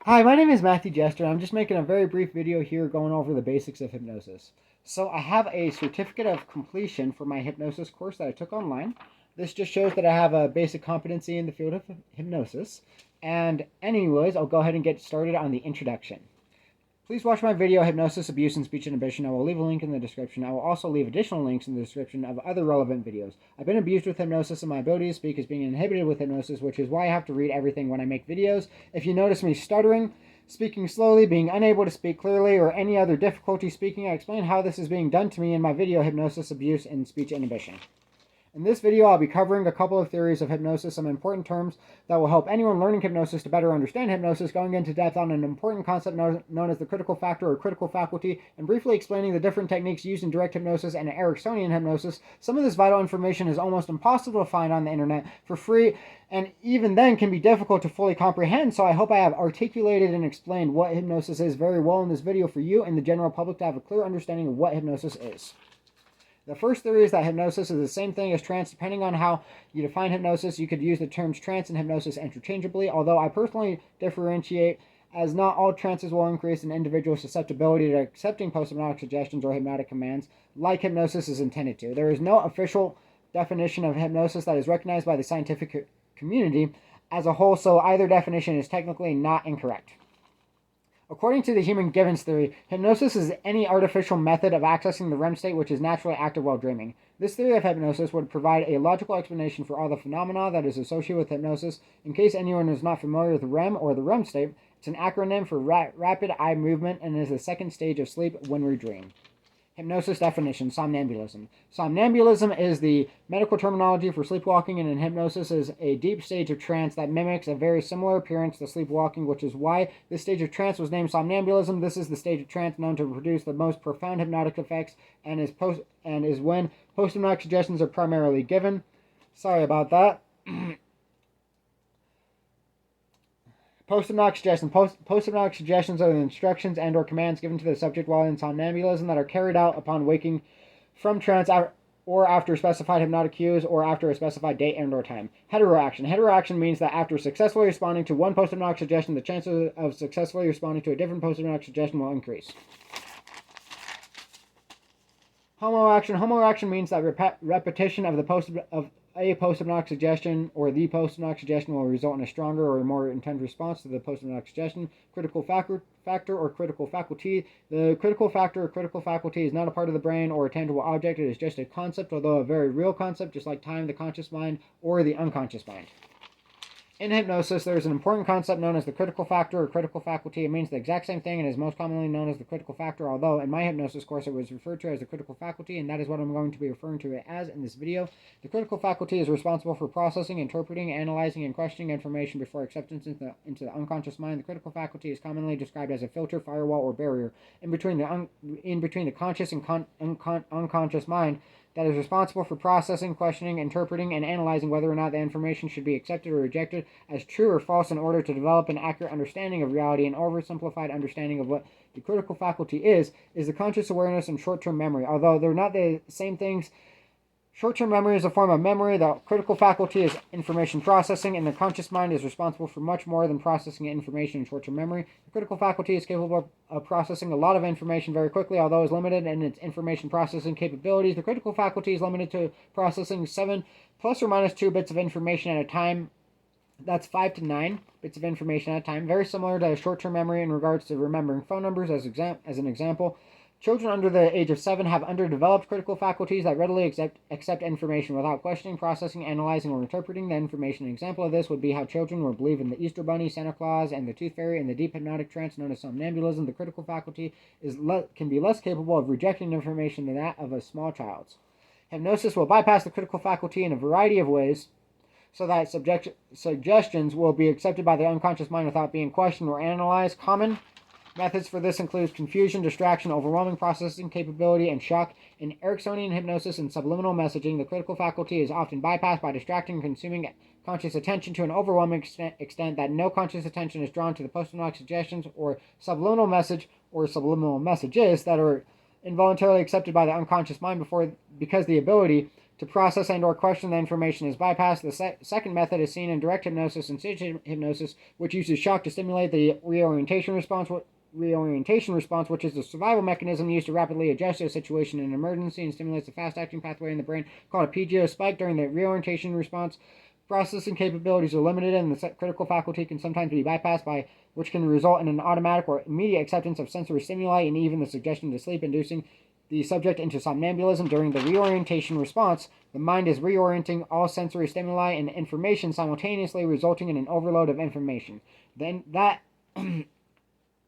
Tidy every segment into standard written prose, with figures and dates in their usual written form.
Hi, my name is Matthew Jester. I'm just making a very brief video here going over the basics of hypnosis. So I have a certificate of completion for my hypnosis course that I took online. This just shows that I have a basic competency in the field of hypnosis. And anyways, I'll go ahead and get started on the introduction. Please watch my video, Hypnosis, Abuse, and Speech Inhibition. I will leave a link in the description. I will also leave additional links in the description of other relevant videos. I've been abused with hypnosis, and my ability to speak is being inhibited with hypnosis, which is why I have to read everything when I make videos. If you notice me stuttering, speaking slowly, being unable to speak clearly, or any other difficulty speaking, I explain how this is being done to me in my video, Hypnosis, Abuse, and Speech Inhibition. In this video, I'll be covering a couple of theories of hypnosis, some important terms that will help anyone learning hypnosis to better understand hypnosis, going into depth on an important concept known as the critical factor or critical faculty, and briefly explaining the different techniques used in direct hypnosis and Ericksonian hypnosis. Some of this vital information is almost impossible to find on the internet for free, and even then can be difficult to fully comprehend, so I hope I have articulated and explained what hypnosis is very well in this video for you and the general public to have a clear understanding of what hypnosis is. The first theory is that hypnosis is the same thing as trance. Depending on how you define hypnosis, you could use the terms trance and hypnosis interchangeably, although I personally differentiate, as not all trances will increase an individual's susceptibility to accepting post-hypnotic suggestions or hypnotic commands, like hypnosis is intended to. There is no official definition of hypnosis that is recognized by the scientific community as a whole, so either definition is technically not incorrect. According to the human Givens theory, hypnosis is any artificial method of accessing the REM state which is naturally active while dreaming. This theory of hypnosis would provide a logical explanation for all the phenomena that is associated with hypnosis. In case anyone is not familiar with REM or the REM state, it's an acronym for rapid eye movement and is the second stage of sleep when we dream. Hypnosis definition: somnambulism. Somnambulism is the medical terminology for sleepwalking, and in hypnosis is a deep stage of trance that mimics a very similar appearance to sleepwalking, which is why this stage of trance was named somnambulism. This is the stage of trance known to produce the most profound hypnotic effects and is when post-hypnotic suggestions are primarily given. Sorry about that. Post-hypnotic suggestions. Post-hypnotic suggestions are the instructions and or commands given to the subject while in somnambulism that are carried out upon waking from trance or after specified hypnotic cues or after a specified date and or time. Heteroaction. Heteroaction means that after successfully responding to one post-hypnotic suggestion, the chances of successfully responding to a different post-hypnotic suggestion will increase. Homoaction. Homoaction means that repetition of a post-hypnotic suggestion or the post-hypnotic suggestion will result in a stronger or more intense response to the post-hypnotic suggestion. Critical factor or critical faculty. The critical factor or critical faculty is not a part of the brain or a tangible object. It is just a concept, although a very real concept, just like time, the conscious mind, or the unconscious mind. In hypnosis, there is an important concept known as the critical factor or critical faculty. It means the exact same thing and is most commonly known as the critical factor, although in my hypnosis course it was referred to as the critical faculty, and that is what I'm going to be referring to it as in this video. The critical faculty is responsible for processing, interpreting, analyzing, and questioning information before acceptance into the unconscious mind. The critical faculty is commonly described as a filter, firewall, or barrier in between the conscious and unconscious mind that is responsible for processing, questioning, interpreting, and analyzing whether or not the information should be accepted or rejected as true or false in order to develop an accurate understanding of reality. An oversimplified understanding of what the critical faculty is the conscious awareness and short-term memory. Although they're not the same things, short-term memory is a form of memory. The critical faculty is information processing, and the conscious mind is responsible for much more than processing information in short-term memory. The critical faculty is capable of processing a lot of information very quickly, although is limited in its information processing capabilities. The critical faculty is limited to processing 7 plus or minus 2 bits of information at a time. That's 5 to 9 bits of information at a time. Very similar to short-term memory in regards to remembering phone numbers as an example. Children under the age of 7 have underdeveloped critical faculties that readily accept information without questioning, processing, analyzing, or interpreting the information. An example of this would be how children will believe in the Easter Bunny, Santa Claus, and the Tooth Fairy in the deep hypnotic trance known as somnambulism. The critical faculty can be less capable of rejecting information than that of a small child's. Hypnosis will bypass the critical faculty in a variety of ways so that suggestions will be accepted by the unconscious mind without being questioned or analyzed. Common methods for this include confusion, distraction, overwhelming processing capability, and shock. In Ericksonian hypnosis and subliminal messaging, the critical faculty is often bypassed by distracting and consuming conscious attention to an overwhelming extent that no conscious attention is drawn to the post-hypnotic suggestions or subliminal message or subliminal messages that are involuntarily accepted by the unconscious mind because the ability to process and or question the information is bypassed. The second method is seen in direct hypnosis and stage hypnosis, which uses shock to stimulate the reorientation response, which is the survival mechanism used to rapidly adjust to a situation in an emergency and stimulates the fast-acting pathway in the brain called a PGO spike during the reorientation response. Processing capabilities are limited, and the critical faculty can sometimes be bypassed, by which can result in an automatic or immediate acceptance of sensory stimuli and even the suggestion to sleep, inducing the subject into somnambulism. During the reorientation response, the mind is reorienting all sensory stimuli and information simultaneously, resulting in an overload of information.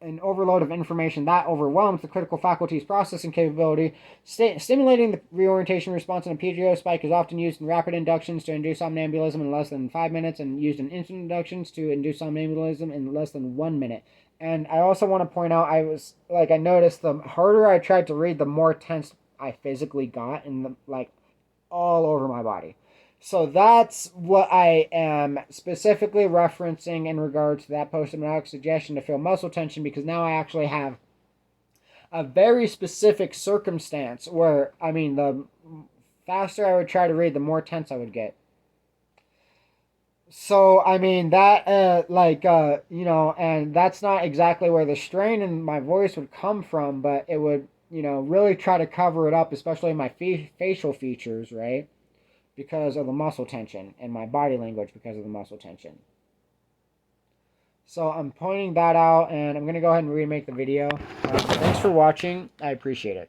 An overload of information that overwhelms the critical faculty's processing capability. Stimulating the reorientation response in a PGO spike is often used in rapid inductions to induce somnambulism in less than 5 minutes, and used in instant inductions to induce somnambulism in less than 1 minute. And I also want to point out, I noticed the harder I tried to read, the more tense I physically got, and all over my body. So that's what I am specifically referencing in regards to that post-hypnotic suggestion to feel muscle tension, because now I actually have a very specific circumstance where, the faster I would try to read, the more tense I would get. So, and that's not exactly where the strain in my voice would come from, but it would, really try to cover it up, especially my facial features, right? Because of the muscle tension, and my body language because of the muscle tension. So I'm pointing that out, and I'm going to go ahead and remake the video. Thanks for watching. I appreciate it.